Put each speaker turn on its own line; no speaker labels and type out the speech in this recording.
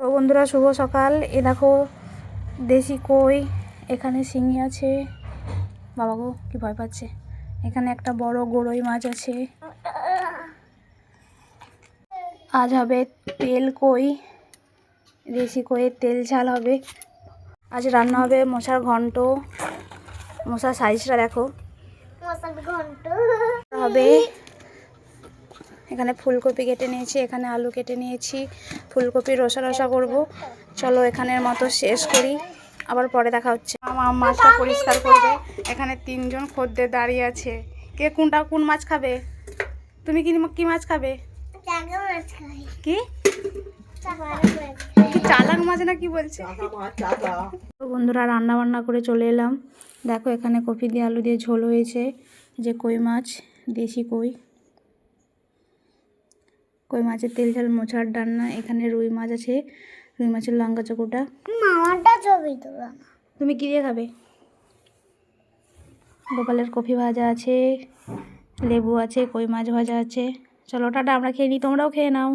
তো বন্ধুরা, শুভ সকাল। এ দেখো দেশি কই, এখানে শিঙি আছে। বাবা গো কি ভয় পাচ্ছে। এখানে একটা বড় গরই মাছ আছে। আজ হবে তেল কই, দেশি কইয়ের তেল ঝাল হবে। আজ রান্না হবে মশার ঘন্ট। মশার সাইজটা দেখো। হবে এখানে ফুলকপি কেটে নিয়েছি, এখানে আলু কেটে নিয়েছি। ফুলকপি রসা রসা করব। চলো এখানের মতো শেষ করি, আবার পরে দেখা হচ্ছে। আমার মাছটা পরিষ্কার করবে। এখানে 3 জন খদ্দের দাঁড়িয়ে আছে। কে কোন মাছ খাবে? তুমি কি মাছ খাবে? কি চালাক মাছ না কি বলছে? বন্ধুরা, রান্না বান্না করে চলে এলাম। দেখো এখানে কপি দিয়ে আলু দিয়ে ঝোল হয়েছে। যে কই মাছ, দেশি কই মাছের তেল ঝাল মোচার ডান্না। এখানে রুই মাছ আছে, রুই মাছের লঙ্কা চকুটা। তুমি কি দিয়ে খাবে? গোপালের কফি ভাজা আছে, লেবু আছে, কই মাছ ভাজা আছে। চলো টাটা, আমরা খেয়ে নিই, তোমরাও খেয়ে নাও।